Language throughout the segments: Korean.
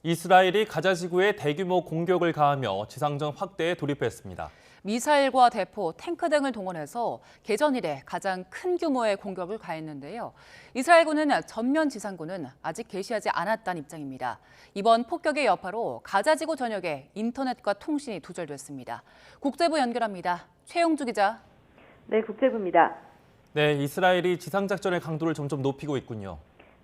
이스라엘이 가자 지구에 대규모 공격을 가하며 지상전 확대에 돌입했습니다. 미사일과 대포, 탱크 등을 동원해서 개전 이래 가장 큰 규모의 공격을 가했는데요. 이스라엘군은 전면 지상군은 아직 개시하지 않았다는 입장입니다. 이번 폭격의 여파로 가자 지구 전역에 인터넷과 통신이 두절됐습니다. 국제부 연결합니다. 최용주 기자. 네, 국제부입니다. 네, 이스라엘이 지상작전의 강도를 점점 높이고 있군요.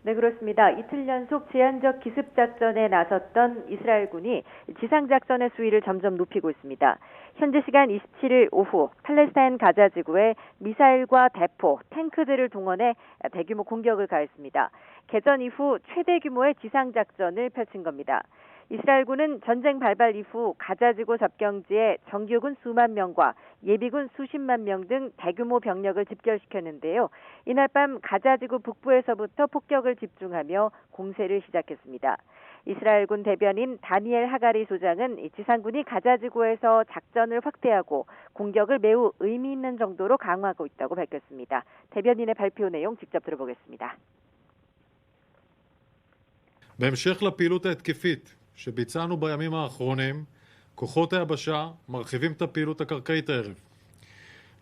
네, 그렇습니다. 이틀 연속 제한적 기습작전에 나섰던 이스라엘군이 지상작전의 수위를 점점 높이고 있습니다. 현지 시간 27일 오후 팔레스타인 가자 지구에 미사일과 대포, 탱크들을 동원해 대규모 공격을 가했습니다. 개전 이후 최대 규모의 지상작전을 펼친 겁니다. 이스라엘군은 전쟁 발발 이후 가자지구 접경지에 정규군 수만 명과 예비군 수십만 명 등 대규모 병력을 집결시켰는데요. 이날 밤 가자지구 북부에서부터 폭격을 집중하며 공세를 시작했습니다. 이스라엘군 대변인 다니엘 하가리 소장은 지상군이 가자지구에서 작전을 확대하고 공격을 매우 의미 있는 정도로 강화하고 있다고 밝혔습니다. 대변인의 발표 내용 직접 들어보겠습니다. בהמשך לפעילות ההתקפית שביצענו בימים האחרונים, כוחות היבשה מרחיבים את הפעילות הקרקעית הערב.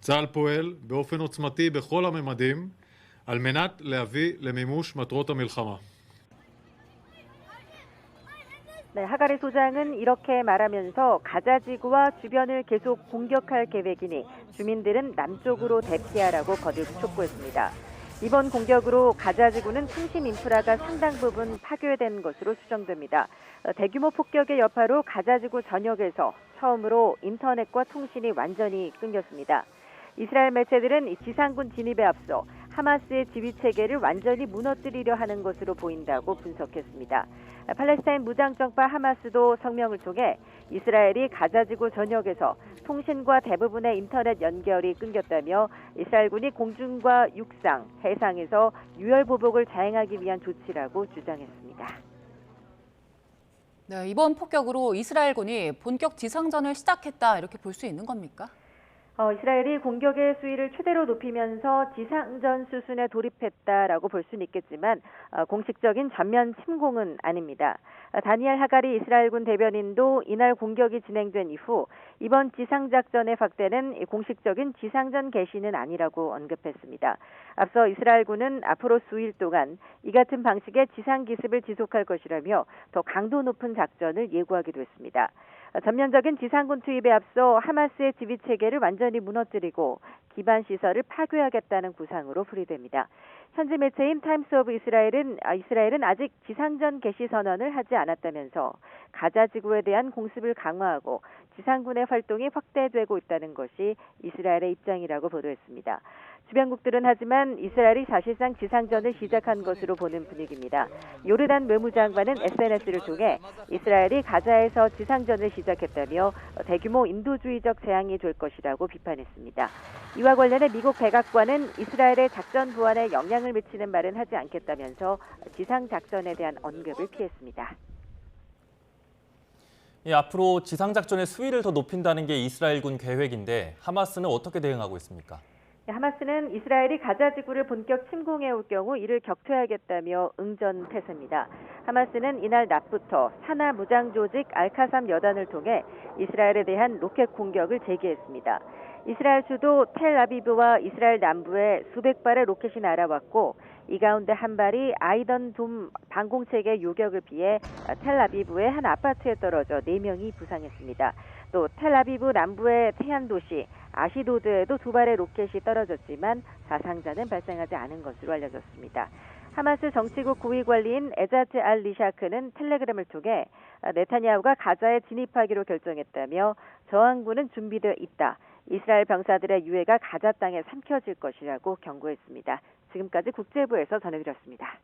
צה"ל פועל באופן עוצמתי בכל הממדים על מנת להביא למימוש מטרות המלחמה. 네, 하가리 소장은 이렇게 말하면서 가자지구와 주변을 계속 공격할 계획이니 주민들은 남쪽으로 대피하라고 거듭 촉구했습니다. 이번 공격으로 가자지구는 통신 인프라가 상당 부분 파괴된 것으로 추정됩니다. 대규모 폭격의 여파로 가자지구 전역에서 처음으로 인터넷과 통신이 완전히 끊겼습니다. 이스라엘 매체들은 지상군 진입에 앞서 하마스의 지휘체계를 완전히 무너뜨리려 하는 것으로 보인다고 분석했습니다. 팔레스타인 무장정파 하마스도 성명을 통해 이스라엘이 가자지구 전역에서 통신과 대부분의 인터넷 연결이 끊겼다며 이스라엘군이 공중과 육상, 해상에서 유혈보복을 자행하기 위한 조치라고 주장했습니다. 네, 이번 폭격으로 이스라엘군이 본격 지상전을 시작했다 이렇게 볼 수 있는 겁니까? 이스라엘이 공격의 수위를 최대로 높이면서 지상전 수순에 돌입했다라고 볼 수는 있겠지만 공식적인 전면 침공은 아닙니다. 다니엘 하가리 이스라엘군 대변인도 이날 공격이 진행된 이후 이번 지상작전의 확대는 공식적인 지상전 개시는 아니라고 언급했습니다. 앞서 이스라엘군은 앞으로 수일 동안 이 같은 방식의 지상기습을 지속할 것이라며 더 강도 높은 작전을 예고하기도 했습니다. 전면적인 지상군 투입에 앞서 하마스의 지휘체계를 완전히 무너뜨리고 기반 시설을 파괴하겠다는 구상으로 풀이됩니다. 현지 매체인 타임스 오브 이스라엘은 아직 지상전 개시 선언을 하지 않았다면서 가자 지구에 대한 공습을 강화하고 지상군의 활동이 확대되고 있다는 것이 이스라엘의 입장이라고 보도했습니다. 주변국들은 하지만 이스라엘이 사실상 지상전을 시작한 것으로 보는 분위기입니다. 요르단 외무장관은 SNS를 통해 이스라엘이 가자에서 지상전을 시작했다며 대규모 인도주의적 재앙이 될 것이라고 비판했습니다. 이와 관련해 미국 백악관은 이스라엘의 작전 부안에 영향을 미치는 말은 하지 않겠다면서 지상작전에 대한 언급을 피했습니다. 앞으로 지상작전의 수위를 더 높인다는 게 이스라엘군 계획인데 하마스는 어떻게 대응하고 있습니까? 하마스는 이스라엘이 가자 지구를 본격 침공해 올 경우 이를 격퇴하겠다며 응전태세입니다. 하마스는 이날 낮부터 사나 무장 조직 알카삼 여단을 통해 이스라엘에 대한 로켓 공격을 재개했습니다. 이스라엘 수도 텔아비브와 이스라엘 남부에 수백 발의 로켓이 날아왔고 이 가운데 한 발이 아이던 돔 방공체계 요격을 피해 텔아비브의 한 아파트에 떨어져 4명이 부상했습니다. 또 텔아비브 남부의 태안 도시 아시도드에도 2발의 로켓이 떨어졌지만 사상자는 발생하지 않은 것으로 알려졌습니다. 하마스 정치국 고위 관리인 에자트 알 리샤크는 텔레그램을 통해 네타냐후가 가자에 진입하기로 결정했다며 저항군은 준비되어 있다. 이스라엘 병사들의 유해가 가자 땅에 삼켜질 것이라고 경고했습니다. 지금까지 국제부에서 전해드렸습니다.